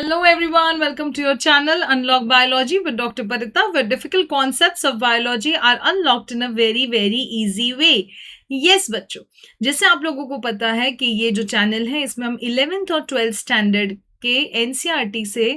Hello everyone, welcome to your channel Unlock Biology with Dr. Parita, where difficult concepts of biology are unlocked in a very easy way. Yes बच्चों, जैसे आप लोगों को पता है कि ये जो चैनल है इसमें हम 11th और 12th स्टैंडर्ड के एनसीईआरटी से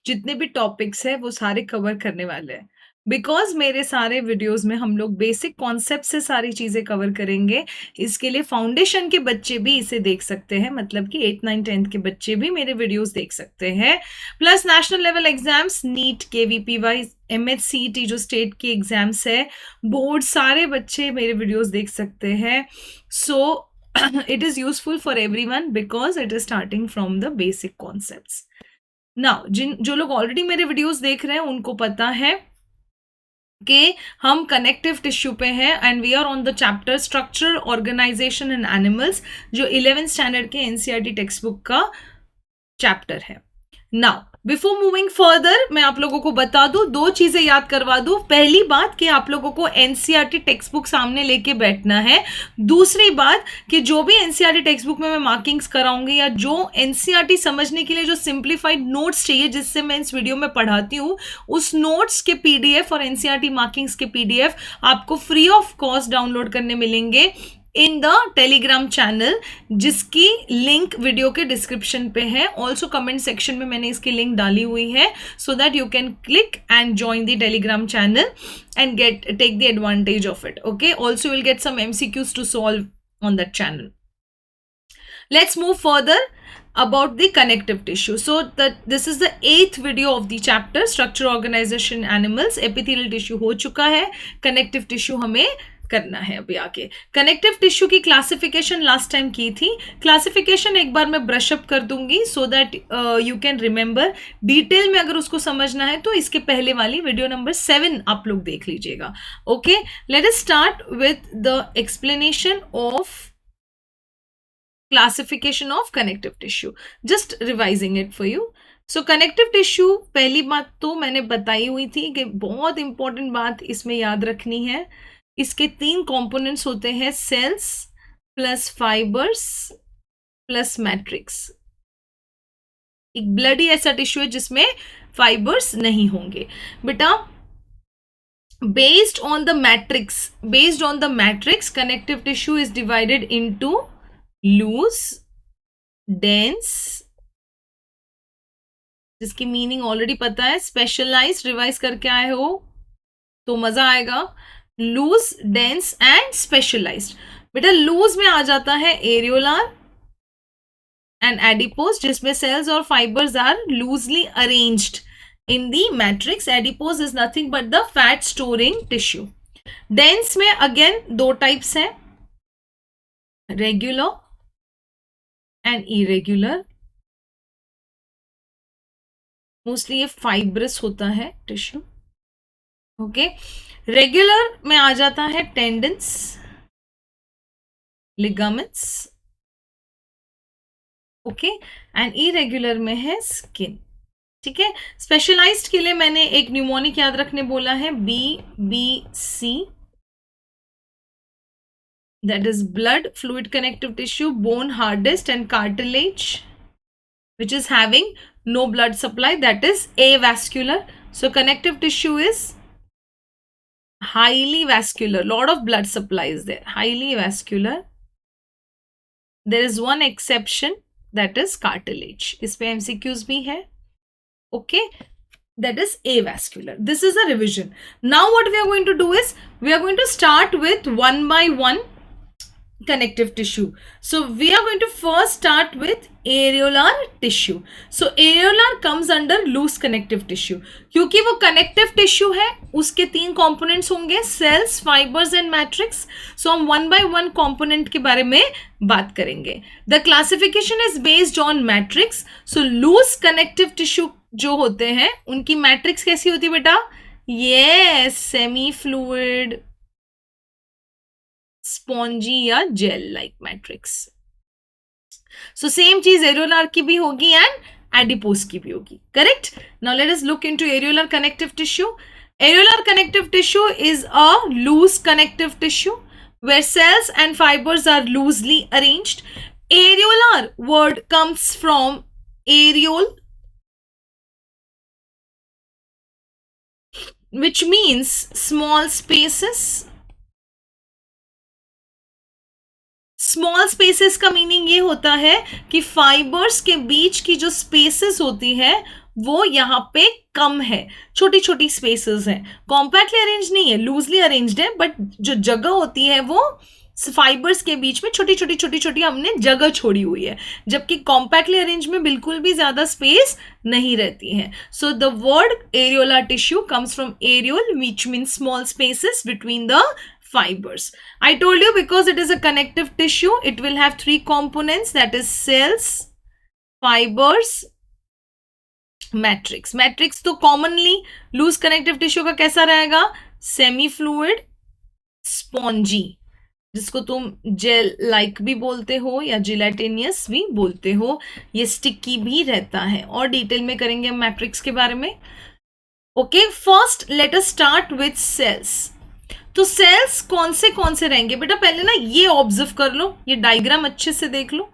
जितने भी टॉपिक्स है वो सारे कवर करने वाले हैं। बिकॉज मेरे सारे वीडियोस में हम लोग बेसिक कॉन्सेप्ट से सारी चीज़ें कवर करेंगे। इसके लिए फाउंडेशन के बच्चे भी इसे देख सकते हैं, मतलब कि 8, 9, 10th के बच्चे भी मेरे वीडियोस देख सकते हैं। Plus national level exams, NEET, KVPY, MHCET जो स्टेट की एग्जाम्स है, बोर्ड, सारे बच्चे मेरे वीडियोस देख सकते हैं। सो it is useful for everyone because it is starting from the basic concepts. Now, जो लोग ऑलरेडी मेरे वीडियोस देख रहे हैं उनको पता है कि हम कनेक्टिव टिश्यू पे हैं and we are on the chapter structure, organisation in animals, जो 11th स्टैंडर्ड के एनसीईआरटी टेक्स्ट बुक का चैप्टर है। नाउ बिफोर मूविंग फर्दर मैं आप लोगों को बता दूं, दो चीजें याद करवा दूं। पहली बात कि आप लोगों को एनसीईआरटी टेक्स्ट बुक सामने लेके बैठना है। दूसरी बात कि जो भी एनसीईआरटी टेक्स्ट बुक में मैं मार्किंग्स कराऊंगी या जो एनसीईआरटी समझने के लिए जो सिंप्लीफाइड नोट्स चाहिए जिससे मैं इस वीडियो में पढ़ाती हूँ, उस नोट्स के पीडीएफ और एनसीईआरटी मार्किंग्स के पीडीएफ आपको फ्री ऑफ कॉस्ट डाउनलोड करने मिलेंगे इन द टेलीग्राम चैनल, जिसकी लिंक वीडियो के डिस्क्रिप्शन पे है। ऑल्सो कमेंट सेक्शन में मैंने इसकी लिंक डाली हुई है, so that you can click and join the Telegram channel and take the advantage of it. Okay, also you will get some MCQs to solve on that channel. Let's move further about the connective tissue. So this is the 8th video of the chapter structure, organization, animals. epithelial tissue हो चुका है, connective tissue हमें करना है अभी आगे। Connective tissue की classification last time की थी। क्लासिफिकेशन एक बार मैं ब्रश अप कर दूंगी सो that you can remember. Detail में अगर उसको समझना है तो इसके पहले वाली वीडियो नंबर 7 आप लोग देख लीजिएगा। Okay, late us start with the explanation of classification of connective tissue, just revising it for you. So connective tissue, पहली बात तो मैंने बताई हुई थी कि बहुत इंपॉर्टेंट बात इसमें याद रखनी है, इसके 3 कंपोनेंट्स होते हैं, cells plus fibres plus matrix. एक ब्लड ही ऐसा टिश्यू है जिसमें फाइबर्स नहीं होंगे बेटा। Based on the matrix connective tissue is divided into loose, dense, जिसकी मीनिंग ऑलरेडी पता है, स्पेशलाइज्ड, रिवाइज करके आए हो तो मजा आएगा। Loose, dense and specialised. बेटा लूज में आ जाता है एरियोलर एंड एडिपोज, जिसमें सेल्स और fibres are loosely arranged in the matrix. Adipose is nothing but the fat storing tissue. Dense में अगेन 2 टाइप्स हैं, रेगुलर एंड इरेगुलर। मोस्टली ये फाइब्रस होता है टिश्यू। ओके, रेगुलर में आ जाता है tendons, ligaments, okay, and irregular में है स्किन। ठीक है, स्पेशलाइज्ड के लिए मैंने एक न्यूमोनिक याद रखने बोला है, BBC, that is blood, fluid connective tissue, bone, hard disk and cartilage, which is having no blood supply, that is avascular. So connective tissue is highly vascular, lot of blood supply is there, highly vascular. There is one exception, that is cartilage. इस पे MCQs भी है। Okay, that is avascular. This is a revision. Now what we are going to do is we are going to start with one by one connective tissue. So we are going to first start with areolar tissue. So areolar comes under loose connective tissue. क्योंकि वो connective tissue है, उसके 3 components होंगे, cells, fibers and matrix. So हम one by one component के बारे में बात करेंगे। The classification is based on matrix. So loose connective tissue जो होते हैं उनकी matrix कैसी होती है बेटा? Yes, semi fluid, स्पॉन्जी या gel like matrix. So same चीज एरियोलर की भी होगी एंड एडिपोज की भी होगी, correct. Now let us look into areolar connective tissue. Areolar connective tissue is a loose connective tissue where cells and fibers are loosely arranged. Areolar word comes from areole, which means small spaces. Small spaces का meaning ये होता है कि fibres के बीच की जो spaces होती है वो यहाँ पे कम है, छोटी छोटी स्पेसेस हैं, कॉम्पैक्टली अरेंज नहीं है, लूजली अरेंज्ड है, बट जो जगह होती है वो फाइबर्स के बीच में छोटी छोटी छोटी छोटी हमने जगह छोड़ी हुई है, जबकि कॉम्पैक्टली अरेंज में बिल्कुल भी ज्यादा स्पेस नहीं रहती है. So the word areola tissue comes from areole which mean small spaces between the fibers. I told you because it is a connective tissue, it will have three components, that is cells, fibers, matrix. Matrix तो commonly loose connective tissue का कैसा रहेगा? Semi fluid, spongy, जिसको तुम gel like भी बोलते हो या जिलेटिनियस भी बोलते हो. ये स्टिकी भी रहता है, और डिटेल में करेंगे हम मैट्रिक्स के बारे में. Okay, first let us start with cells. तो सेल्स कौन से रहेंगे बेटा? पहले ना ये ऑब्जर्व कर लो, ये डायग्राम अच्छे से देख लो.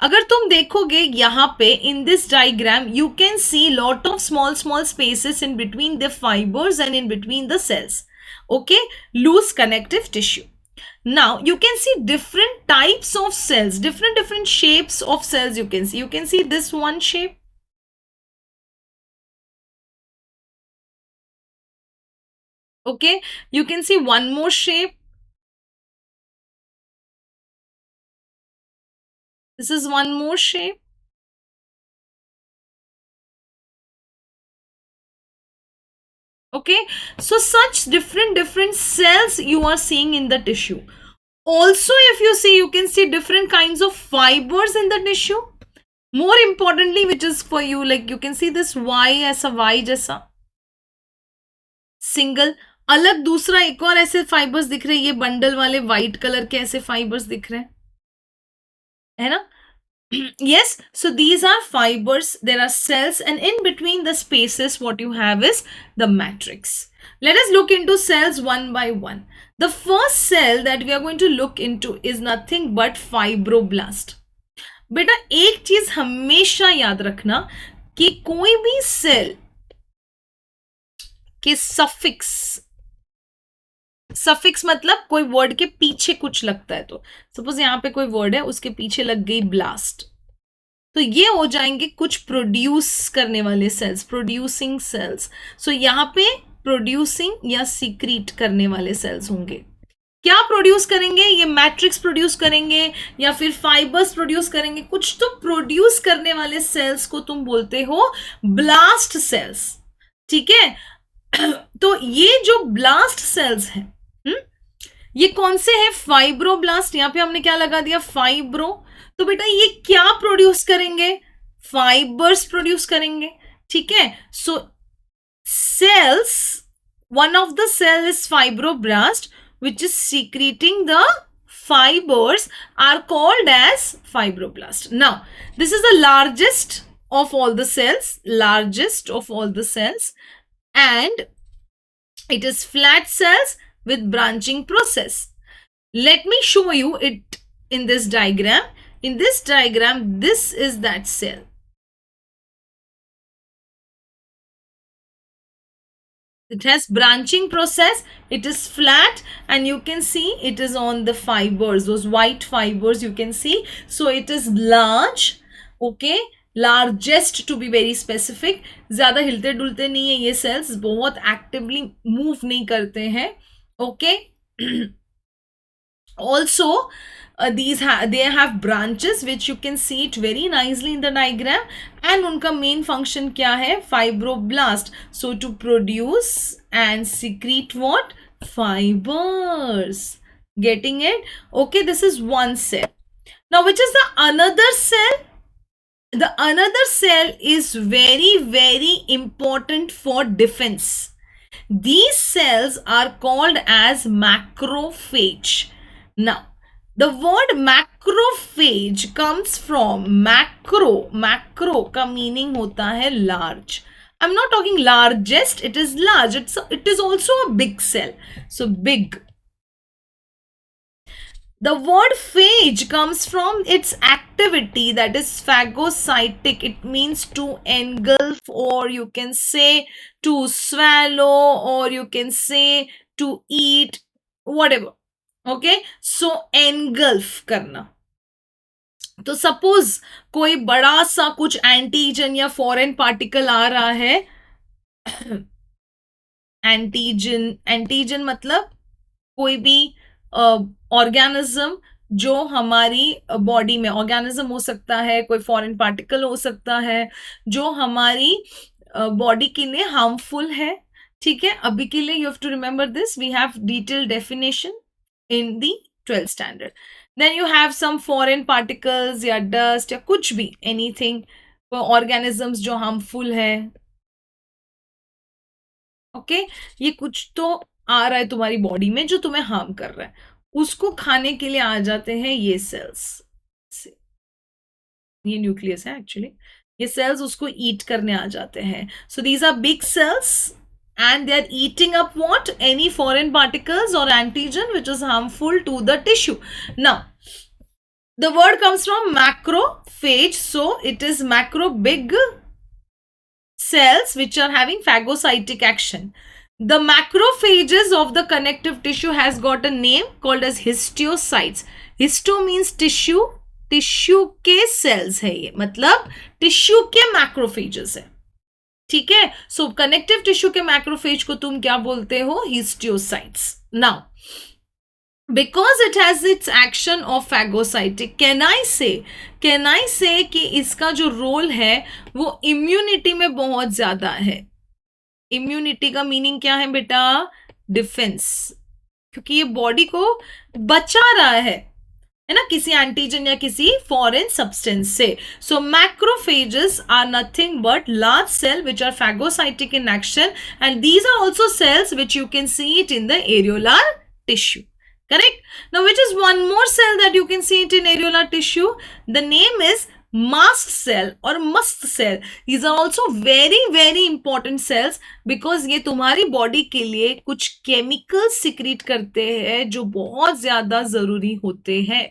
अगर तुम देखोगे यहां पे in this diagram you can see lot of small small spaces in between the fibres and in between the cells. Okay, loose connective tissue. Now you can see different types of cells, different shapes of cells. You can see this one shape. Okay, you can see one more shape. This is one more shape. Okay, so such different cells you are seeing in the tissue. Also, if you see, you can see different kinds of fibers in the tissue. More importantly, which is for you, like you can see this Y as a Y जैसा single. अलग दूसरा एक और ऐसे fibres दिख रहे हैं, ये बंडल वाले व्हाइट कलर के ऐसे फाइबर्स दिख रहे हैं, है ना? Yes, so these are fibers, there are cells, and in between the spaces what you have is the matrix. Let us look into cells one by one. The first cell that we are going to look into is nothing but fibroblast. बेटा एक चीज हमेशा याद रखना कि कोई भी cell के सफिक्स मतलब कोई वर्ड के पीछे कुछ लगता है, तो सपोज यहां पे कोई वर्ड है उसके पीछे लग गई ब्लास्ट, तो ये हो जाएंगे कुछ प्रोड्यूस करने वाले सेल्स, प्रोड्यूसिंग सेल्स. सो यहाँ पे प्रोड्यूसिंग या सीक्रीट करने वाले सेल्स होंगे. क्या प्रोड्यूस करेंगे? ये मैट्रिक्स प्रोड्यूस करेंगे या फिर फाइबर्स प्रोड्यूस करेंगे, कुछ तो प्रोड्यूस करने वाले सेल्स को तुम बोलते हो ब्लास्ट सेल्स. ठीक है, तो ये जो ब्लास्ट सेल्स हैं, ये कौन से हैं? फाइब्रोब्लास्ट. यहां पे हमने क्या लगा दिया? फाइब्रो. तो बेटा ये क्या प्रोड्यूस करेंगे? फाइबर्स प्रोड्यूस करेंगे. ठीक है, so cells, one of the cell is fibroblast which is secreting the fibers are called as fibroblast. Now this is the largest of all the cells, and it is flat cells with branching process. Let me show you it in this diagram. In this diagram, this is that cell. It has branching process, it is flat, and you can see it is on the fibers, those white fibers you can see. So it is large, okay, largest to be very specific. ज़्यादा हिलते डुलते नहीं है ये cells, बहुत actively move नहीं करते हैं. Okay. Also, they have branches which you can see it very nicely in the diagram, and उनका main function क्या है? Fibroblast. So to produce and secrete what? Fibers. Getting it? Okay, this is one cell. Now which is the another cell? The another cell is very important for defense. These cells are called as macrophage. Now the word macrophage comes from macro का meaning होता है large. I'm not talking largest, it is large. It is also a big cell. So big. The word phage comes from its activity, that is phagocytic. It means to engulf, or you can say to swallow, or you can say to eat, whatever. Okay, so engulf करना. तो suppose कोई बड़ा सा कुछ antigen या foreign particle आ रहा है. Antigen, antigen मतलब कोई भी ऑर्गेनिज्म जो हमारी बॉडी में, ऑर्गेनिज्म हो सकता है, कोई फॉरेन पार्टिकल हो सकता है जो हमारी बॉडी के लिए हार्मफुल है. ठीक है, अभी के लिए you have to remember this, we have detail definition in the 12th standard. Then you have some foreign particles या डस्ट या कुछ भी, एनीथिंग, ऑर्गेनिजम्स जो हार्मफुल है. ओके, ये कुछ तो आ रहा है तुम्हारी बॉडी में जो तुम्हें हार्म कर रहा है, उसको खाने के लिए आ जाते हैं ये सेल्स. ये न्यूक्लियस है एक्चुअली. ये सेल्स उसको ईट करने आ जाते हैं. So these are big cells and they are eating up what? Any foreign particles or antigen which is harmful to the tissue. Now, the word comes from macrophage, so it is macro, big cells which are having phagocytic action. The macrophages of the connective tissue has got a name called as histiocytes. Histo means tissue, tissue के sales है ये, मतलब tissue के macrophages है. ठीक है, सो connective tissue के macrophage को तुम क्या बोलते हो? Histiocytes. Now because it has its action of phagocytic, can I से कि इसका जो रोल है वो इम्यूनिटी में बहुत ज्यादा है. इम्यूनिटी का मीनिंग क्या है बेटा? डिफेंस, क्योंकि ये बॉडी को बचा रहा है ना, किसी एंटीजन या किसी फॉरेन सब्सटेंस से. So macrophages are nothing but large cell which are phagocytic in action, and these are also cells which you can see it in the areolar tissue. Correct? Now, which is one more cell that you can see it in areolar tissue? The name is mast cell or mast cell. These are also very very important cells because ये तुम्हारी body के लिए कुछ chemical secrete करते हैं जो बहुत ज्यादा जरूरी होते हैं.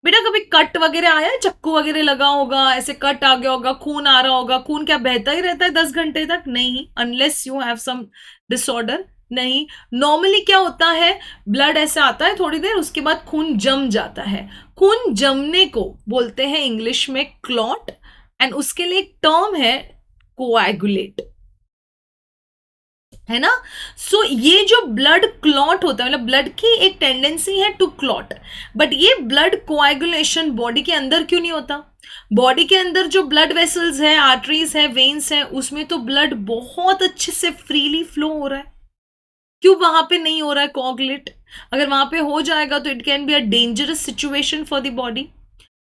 बेटा कभी कट वगैरह आया है, चक्कू वगैरह लगा होगा, ऐसे कट आ गया होगा, खून आ रहा होगा. खून क्या बहता ही रहता है 10 घंटे तक? नहीं, unless you have some disorder. नहीं, नॉर्मली क्या होता है, ब्लड ऐसे आता है थोड़ी देर, उसके बाद खून जम जाता है. खून जमने को बोलते हैं इंग्लिश में क्लॉट, एंड उसके लिए एक टर्म है कोएगुलेट, है ना. सो ये जो ब्लड क्लॉट होता है, मतलब ब्लड की एक टेंडेंसी है टू क्लॉट, बट ये ब्लड कोएगुलेशन बॉडी के अंदर क्यों नहीं होता? बॉडी के अंदर जो ब्लड वेसल्स है, आर्टरीज है, वेन्स है, उसमें तो ब्लड बहुत अच्छे से फ्रीली फ्लो हो रहा है. क्यों वहां पे नहीं हो रहा है कोएगुलेट? अगर वहां पे हो जाएगा तो it can be a dangerous situation for the body.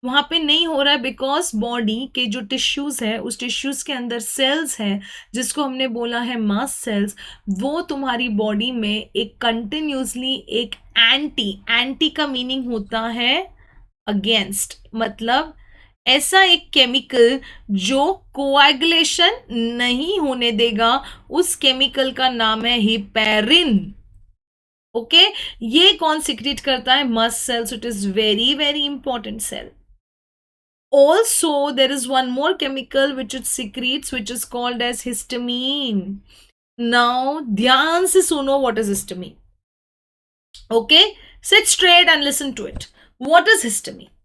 वहां पे नहीं हो रहा है बिकॉज बॉडी के जो टिश्यूज है, उस टिश्यूज के अंदर सेल्स है जिसको हमने बोला है मास्ट सेल्स. वो तुम्हारी बॉडी में एक कंटिन्यूसली एक एंटी का मीनिंग होता है अगेंस्ट, मतलब ऐसा एक केमिकल जो कोएगुलेशन नहीं होने देगा, उस केमिकल का नाम है हिपेरिन. ओके, ये कौन सिक्रीट करता है? Mast cells. It is very very important cell. Also, there is one more chemical which it secretes, which is called as histamine. Now, ध्यान से सुनो what is histamine. Okay, sit straight and listen to it. What is histamine?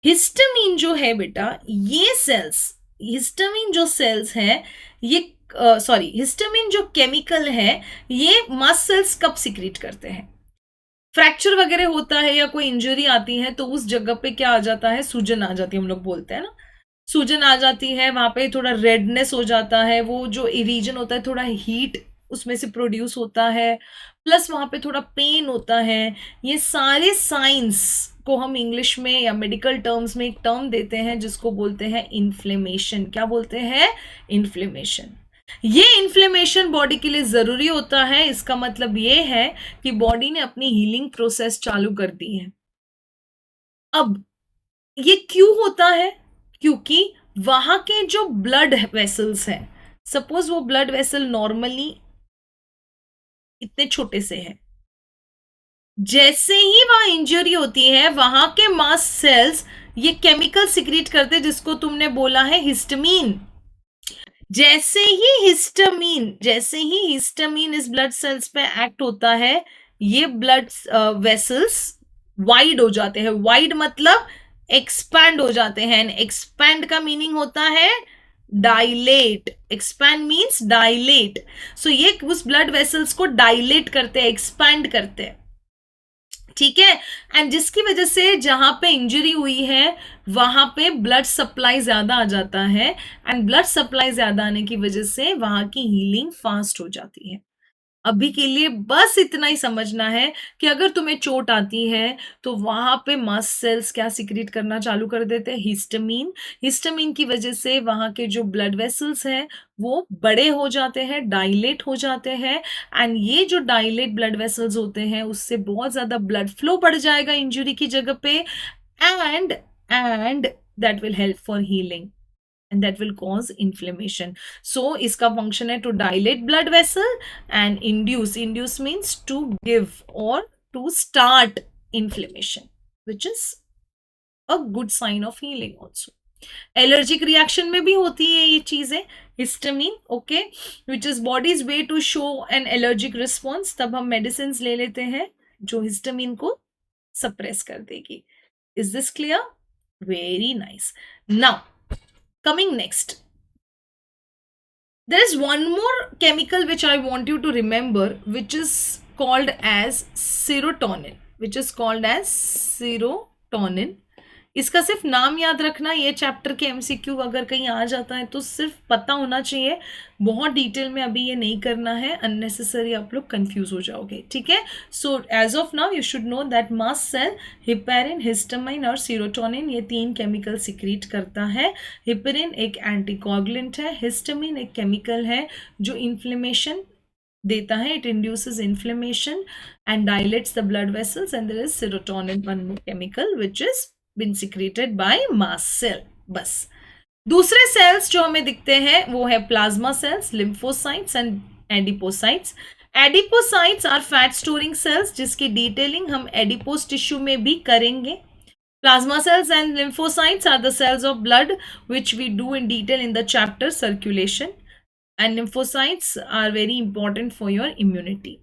Histamine जो है बेटा, ये cells, histamine जो cells है, ये histamine जो chemical है, ये mast cells कब secrete करते हैं? फ्रैक्चर वगैरह होता है या कोई इंजरी आती है तो उस जगह पे क्या आ जाता है? सूजन आ जाती है, हम लोग बोलते हैं ना, सूजन आ जाती है. वहां पे थोड़ा रेडनेस हो जाता है, वो जो रीजन होता है थोड़ा हीट उसमें से प्रोड्यूस होता है, प्लस वहां पे थोड़ा पेन होता है. ये सारे साइंस को हम इंग्लिश में या मेडिकल टर्म्स में एक टर्म देते हैं जिसको बोलते हैं इन्फ्लेमेशन. क्या बोलते हैं? इन्फ्लेमेशन. ये इन्फ्लेमेशन बॉडी के लिए जरूरी होता है. इसका मतलब ये है कि बॉडी ने अपनी हीलिंग प्रोसेस चालू कर दी है. अब ये क्यों होता है? क्योंकि वहां के जो ब्लड वेसल्स हैं, सपोज वो ब्लड वेसल नॉर्मली इतने छोटे से है, जैसे ही वहां इंजरी होती है वहां के मास्ट सेल्स ये केमिकल सिक्रीट करते हैं जिसको तुमने बोला है हिस्टामीन। जैसे ही हिस्टामीन इस ब्लड सेल्स पे एक्ट होता है, ये ब्लड वेसल्स वाइड हो जाते हैं। वाइड मतलब एक्सपैंड हो जाते हैं। एक्सपैंड का मीनिंग होता है dilate. Expand means dilate. So ये उस ब्लड वेसल्स को डाइलेट करते हैं, एक्सपैंड करते हैं। ठीक है। एंड जिसकी वजह से जहां पे इंजरी हुई है वहां पे ब्लड सप्लाई ज्यादा आ जाता है। एंड ब्लड सप्लाई ज्यादा आने की वजह से वहां की हीलिंग फास्ट हो जाती है। अभी के लिए बस इतना ही समझना है कि अगर तुम्हें चोट आती है तो वहां पे मस्ट सेल्स क्या सिक्रीट करना चालू कर देते हैं, हिस्टामीन। हिस्टामीन की वजह से वहां के जो ब्लड वेसल्स हैं वो बड़े हो जाते हैं, डायलेट हो जाते हैं। एंड ये जो डायलेट ब्लड वेसल्स होते हैं उससे बहुत ज्यादा ब्लड फ्लो बढ़ जाएगा इंजरी की जगह पे। And that will help for healing and that will cause inflammation. So iska function hai to dilate blood vessel and induce means to give or to start inflammation, which is a good sign of healing also. Allergic reaction में भी होती है ये चीजें, histamine. Okay, which is body's way to show an allergic response. तब हम medicine ले लेते हैं जो हिस्टामीन को सप्रेस कर देगी। Is this clear? Very nice. Now coming next, there is one more chemical which I want you to remember, which is called as serotonin. इसका सिर्फ नाम याद रखना। ये चैप्टर के एमसीक्यू अगर कहीं आ जाता है तो सिर्फ पता होना चाहिए, बहुत डिटेल में अभी ये नहीं करना है, अननेसेसरी आप लोग कंफ्यूज हो जाओगे। ठीक है। So as of now you should know that mast cell heparin, histamine और सीरोटोनिन ये 3 केमिकल सिक्रीट करता है। हिपेरिन एक एंटीकोगुलेंट है, हिस्टामिन एक केमिकल है जो इन्फ्लेमेशन देता है, it induces inflammation and dilates the blood vessels. And there is serotonin, one more chemical which is been secreted by mast cell। बस दूसरे सेल्स जो हमें दिखते हैं वो है plasma cells, lymphocytes and adipocytes. Adipocytes are fat storing cells जिसकी detailing हम एडिपोस टिश्यू में भी करेंगे। Plasma cells and lymphocytes are the cells of blood which we do in detail in the chapter circulation, and lymphocytes are very important for your immunity।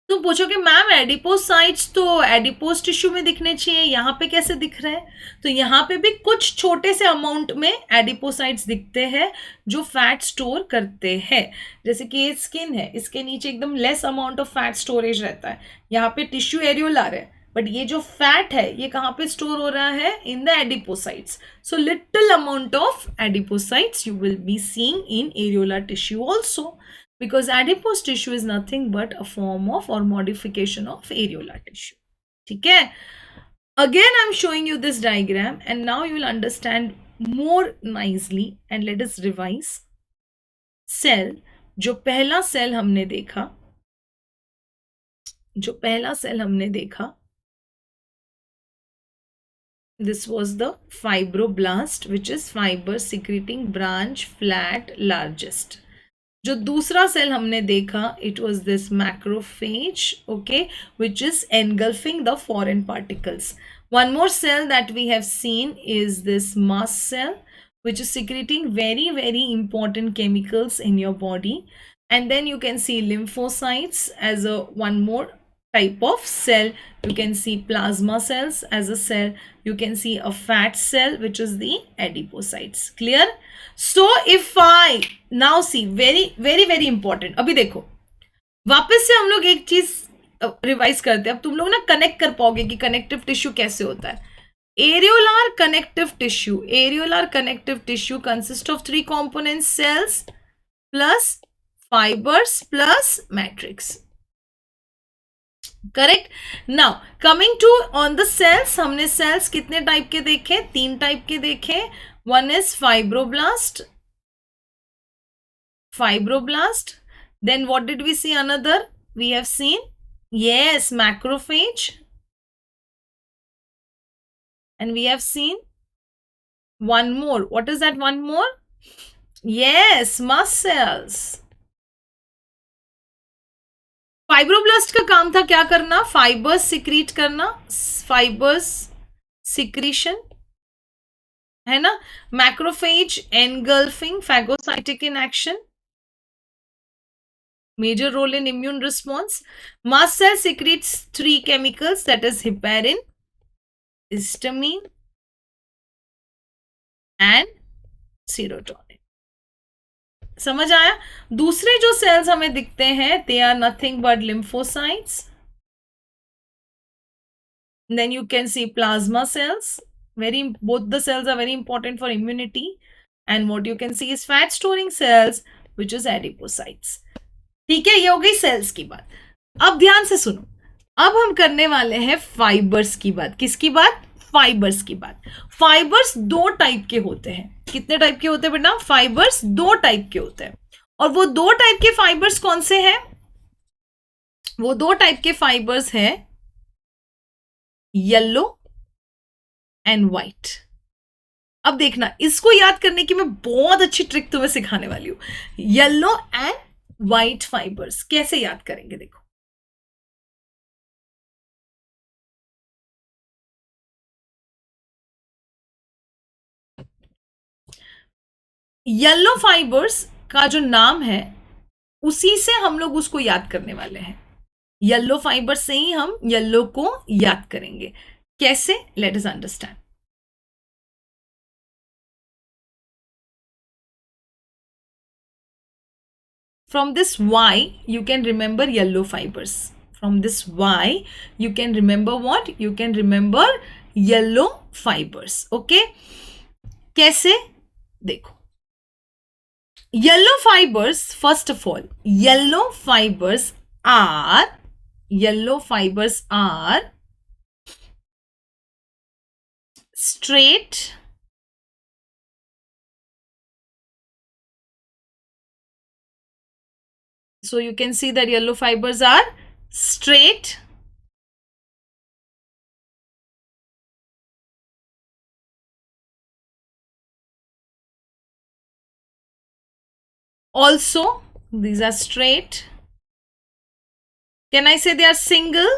तुम पूछोगे ma'am adipocytes तो adipose tissue में दिखने चाहिए, यहाँ पे कैसे दिख रहे हैं? तो यहाँ पे भी कुछ छोटे से अमाउंट में एडिपोसाइट्स दिखते हैं जो फैट स्टोर करते हैं। जैसे कि ये स्किन है, इसके नीचे एकदम less amount of fat storage रहता है, यहाँ पे टिश्यू एरियोलर है, बट ये जो फैट है ये कहाँ पे स्टोर हो रहा है? In the adipocytes. So little amount of adipocytes you will be seeing in areolar tissue also, because adipose tissue is nothing but a form of or modification of areolar tissue। ठीक है। Again I'm showing you this diagram and now you will understand more nicely, and let us revise। Cell, जो पहला cell हमने देखा, this was the fibroblast, which is fiber secreting branch, flat, largest। जो दूसरा cell हमने देखा, it was this macrophage, okay, which is engulfing the foreign particles। One more cell that we have seen is this mast cell, which is secreting very very important chemicals in your body। And then you can see lymphocytes as a one more type of cell. You can see plasma cells as a cell, you can see a fat cell which is the adipocytes। Clear? So if I now see very very very important, अभी देखो वापस से हम लोग एक चीज revise करते हैं। अब तुम लोग ना कनेक्ट कर पाओगे कि कनेक्टिव टिश्यू कैसे होता है। Areolar connective tissue consist of 3 components, cells plus fibers plus matrix। Correct. Now coming to on the cells, हमने सेल्स कितने टाइप के देखे? 3 टाइप के देखे। One is fibroblast, then what did we see? Another we have seen, yes, macrophage, and we have seen one more। what is that one more? Yes, mast cells। Fibroblast का काम था क्या करना? Fibres secrete करना, fibres secretion, है ना. Macrophage engulfing phagocytic in action, major role in immune response. Mast cell secretes three chemicals, that is heparin, histamine and serotonin. समझ आया? दूसरे जो सेल्स हमें दिखते हैं, they are nothing but lymphocytes. Then you can see plasma cells. Both the cells are very important for immunity. And what you can see is fat storing cells, which is adipocytes. ठीक है, ये हो गई sales की बात. अब ध्यान से सुनो, अब हम करने वाले हैं फाइबर्स की बात. किसकी बात? फाइबर्स की बात. फाइबर्स दो टाइप के होते हैं. कितने टाइप के होते हैं बेटा? फाइबर्स दो टाइप के होते हैं. और वो दो टाइप के फाइबर्स कौन से हैं? वो दो टाइप के फाइबर्स हैं येलो एंड व्हाइट. अब देखना, इसको याद करने की मैं बहुत अच्छी ट्रिक तुम्हें सिखाने वाली हूं. येलो एंड व्हाइट फाइबर्स कैसे याद करेंगे? देखो, येलो फाइबर्स का जो नाम है उसी से हम लोग उसको याद करने वाले हैं. येलो फाइबर से ही हम येलो को याद करेंगे. कैसे? Let us understand. From this Y, you can remember yellow fibers. From this Y, you can remember what? You can remember yellow fibers. Okay? कैसे? देखो, yellow fibers, first of all, yellow fibers are straight, so you can see that yellow fibers are straight, also these are straight. Can I say they are single?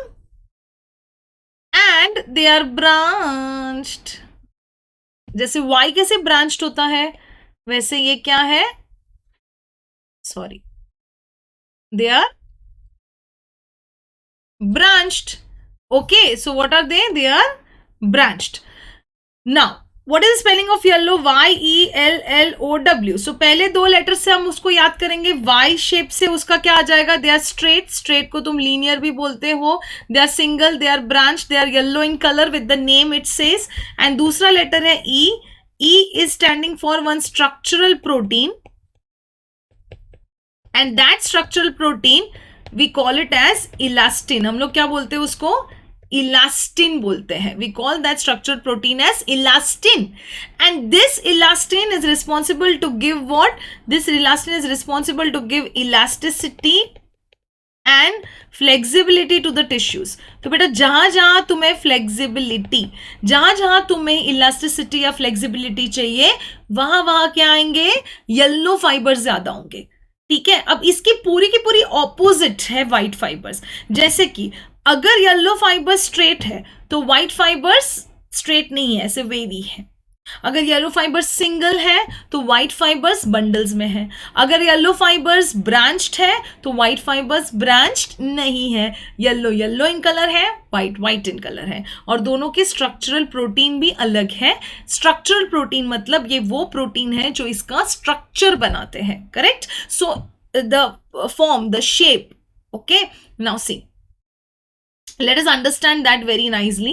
And they are branched. जैसे Y कैसे branched होता है, वैसे ये क्या है? Sorry, they are branched. Okay, so what are they? They are branched. Now, what is the spelling of yellow? YELLOW. So पहले दो लेटर से हम उसको याद करेंगे. Y शेप से उसका क्या आ जाएगा? They are straight. Straight को तुम linear भी बोलते हो. They are single. They are branched. They are yellow in color with the name it says. And दूसरा लेटर है E. E is standing for one structural protein. And that structural protein we call it as elastin. हम लोग क्या बोलते हैं उसको? Elastin बोलते हैं. We call that structural protein as elastin. And this elastin is responsible to give what? This elastin is responsible to give elasticity and flexibility to the tissues. तो बेटा जहां जहां तुम्हें flexibility, जहां जहां तुम्हें elasticity या flexibility चाहिए, वहां वहां क्या आएंगे? येलो फाइबर्स ज्यादा होंगे. ठीक है. अब इसकी की पूरी ऑपोजिट है व्हाइट फाइबर्स. जैसे कि अगर येलो फाइबर स्ट्रेट है तो व्हाइट फाइबर्स स्ट्रेट नहीं है, ऐसे वेवी है. अगर येलो फाइबर्स सिंगल है तो व्हाइट फाइबर्स बंडल्स में है. अगर येलो फाइबर्स ब्रांच्ड है तो व्हाइट फाइबर्स ब्रांच्ड नहीं है. येलो येलो इन कलर है, व्हाइट व्हाइट इन कलर है. और दोनों के स्ट्रक्चरल प्रोटीन भी अलग है. स्ट्रक्चरल प्रोटीन मतलब ये वो प्रोटीन है जो इसका स्ट्रक्चर बनाते हैं. Correct? So the form, the shape. Okay, now see, let us understand that very nicely.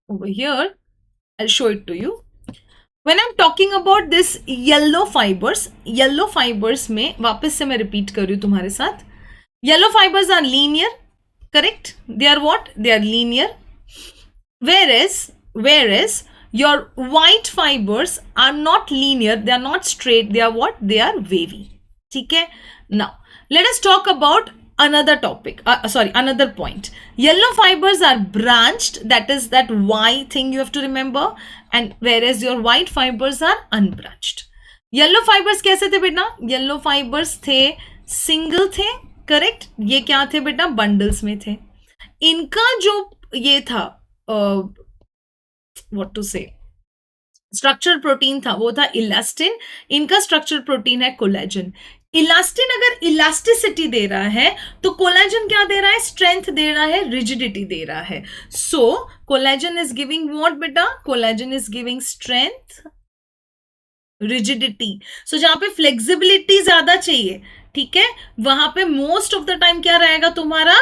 Over here, I'll show it to you. When I'm talking about this yellow fibers में वापस से मैं repeat कर रही हूँ तुम्हारे साथ. Yellow fibers are linear, correct? They are what? They are linear. Whereas your white fibers are not linear, they are not straight, they are what? They are wavy. ठीक है. Now, let us talk about another topic. Another point. Yellow fibers are branched. That is that Y thing you have to remember. And whereas your white fibers are unbranched. Yellow fibres कैसे थे बेटा? Yellow fibres थे, single थे, correct. ये क्या थे बेटा? Bundles में थे। इनका जो ये था, व्हाट टू से, स्ट्रक्चर प्रोटीन था, वो था इलास्टिन। इनका स्ट्रक्चर प्रोटीन है कोलेजन। इलास्टिन अगर इलास्टिसिटी दे रहा है तो कोलेजन क्या दे रहा है? स्ट्रेंथ दे रहा है, रिजिडिटी दे रहा है। So collagen is giving what बेटा? Collagen is giving strength, rigidity. So जहां पे फ्लेक्सिबिलिटी ज्यादा चाहिए, ठीक है, वहां पे मोस्ट ऑफ द टाइम क्या रहेगा तुम्हारा?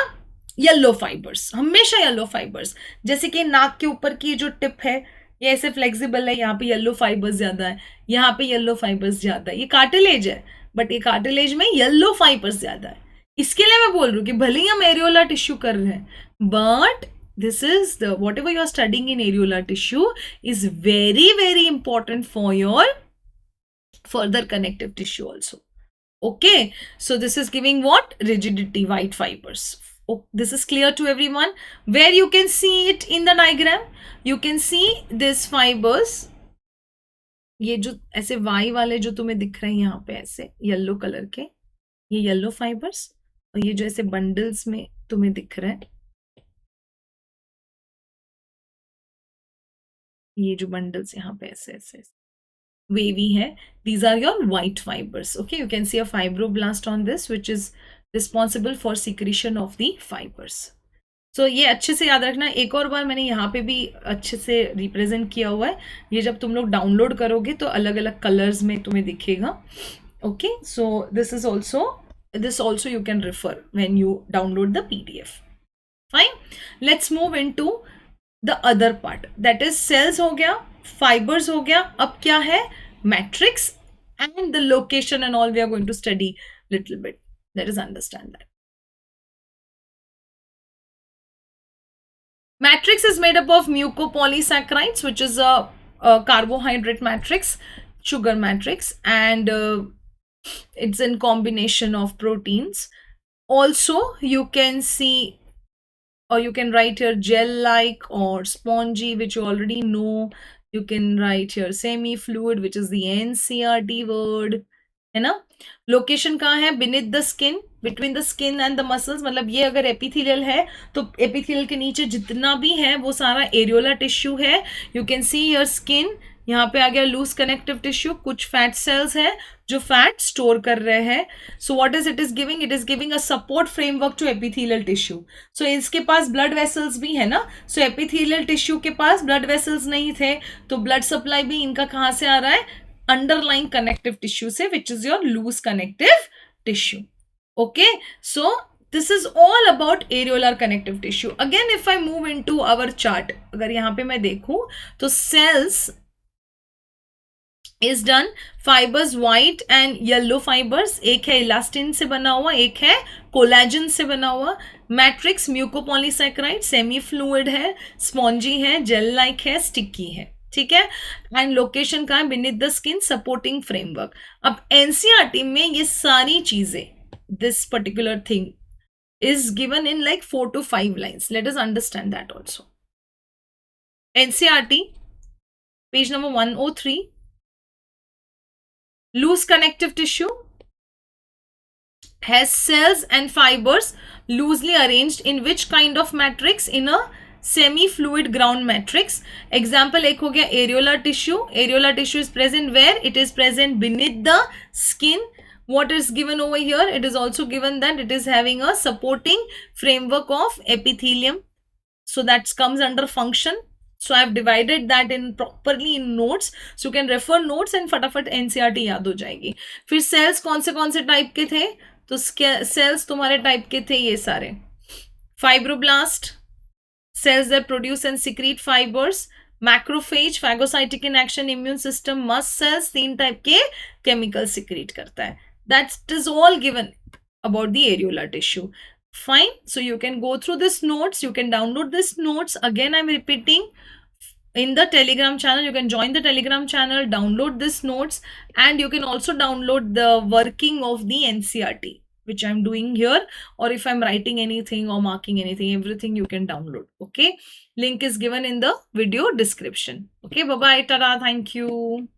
येलो फाइबर्स, हमेशा येलो फाइबर्स। जैसे कि नाक के ऊपर की जो टिप है ये ऐसे फ्लेक्सिबल है, यहाँ पे येलो फाइबर्स ज्यादा है, यहाँ पे येलो फाइबर्स ज्यादा है। ये कार्टिलेज है, बट ये कार्टिलेज में येलो फाइबर्स ज्यादा है। इसके लिए मैं बोल रही हूँ कि भले ही हम एरियोला टिश्यू कर रहे हैं, but this is the whatever you are studying in areolar tissue is very very important for your further connective tissue also. Okay, so this is giving what? Rigidity, white fibers. Oh, this is clear to everyone. Where you can see it in the diagram, you can see this fibers. ये जो ऐसे Y वाले जो तुम्हें दिख रहे हैं यहाँ पे ऐसे येलो कलर के, ये येलो फाइबर्स, और ये जो ऐसे बंडल्स में तुम्हें दिख रहा है, ये जो बंडल्स यहाँ पे ऐसे ऐसे wavy है, these are your white fibers. Okay, you can see a fibroblast on this which is responsible for secretion of the fibers. So ये अच्छे से याद रखना। एक और बार मैंने यहाँ पे भी अच्छे से रिप्रेजेंट किया हुआ है, ये जब तुम लोग डाउनलोड करोगे तो अलग अलग कलर्स में तुम्हें दिखेगा। Okay, so this also you can refer when you download the PDF. Fine, let's move into the other part, that is cells हो गया, fibers हो गया, अब क्या है? Matrix, and the location and all we are going to study little bit. Let us understand that. Matrix is made up of mucopolysaccharides, which is a carbohydrate matrix, sugar matrix, and it's in combination of proteins. Also, you can see, or you can write here gel-like or spongy, which you already know. You can write here semi-fluid, which is the NCERT word, है ना? Location कहाँ है? beneath the skin, between the skin and the muscles. मतलब ये अगर epithelial है तो epithelial के नीचे जितना भी है वो सारा एरियोला टिश्यू है। You can see your skin, यहाँ पे आ गया लूज कनेक्टिव टिश्यू, कुछ फैट सेल्स है जो फैट स्टोर कर रहे हैं। So what is it is giving? It is giving a support framework to epithelial tissue. So इसके पास ब्लड वेसल्स भी है ना, सो एपिथेलियल टिश्यू के पास ब्लड वेसल्स नहीं थे तो ब्लड सप्लाई भी इनका कहाँ से आ रहा है? अंडरलाइन कनेक्टिव टिश्यू से, which is your loose connective tissue. Okay, so this is all about areolar connective tissue. Again, if I move into our chart, अगर यहाँ पे मैं देखूं तो cells is done, fibers white and yellow fibers, एक है elastin से बना हुआ, एक है कोलेजन से बना हुआ। मैट्रिक्स म्यूकोपॉलीसैकेराइड, सेमी फ्लूइड है, स्पॉन्जी है, जेल लाइक है, स्टिकी है, ठीक है। एंड लोकेशन कहाँ है? Beneath the skin, supporting framework. अब एनसीईआरटी में ये सारी चीजें, this particular thing is given in like 4 to 5 lines. Let us understand that also. NCERT, page number 103. Loose connective tissue has cells and fibers loosely arranged in which kind of matrix? In a semi-fluid ground matrix. Example एक हो गया areolar tissue. Areolar tissue is present where? It is present beneath the skin. What is given over here? It is also given that it is having a supporting framework of epithelium. So that comes under function. So I have divided that in properly in notes. So you can refer notes and फटाफट NCERT याद हो जाएगी। फिर cells कौन से type के थे? तो cells तुम्हारे टाइप के थे ये सारे। Fibroblast, cells that produce and secrete fibers. Macrophage, phagocytic in action, immune system, mast cells, 3 type के chemical secrete करता है। That is all given about the areolar tissue. Fine. So you can go through this notes. You can download this notes. Again, I'm repeating, in the Telegram channel. You can join the Telegram channel, download this notes, and you can also download the working of the NCERT, which I'm doing here, or if I'm writing anything or marking anything, everything you can download. Okay. Link is given in the video description. Okay. Bye-bye. Ta-da. Thank you.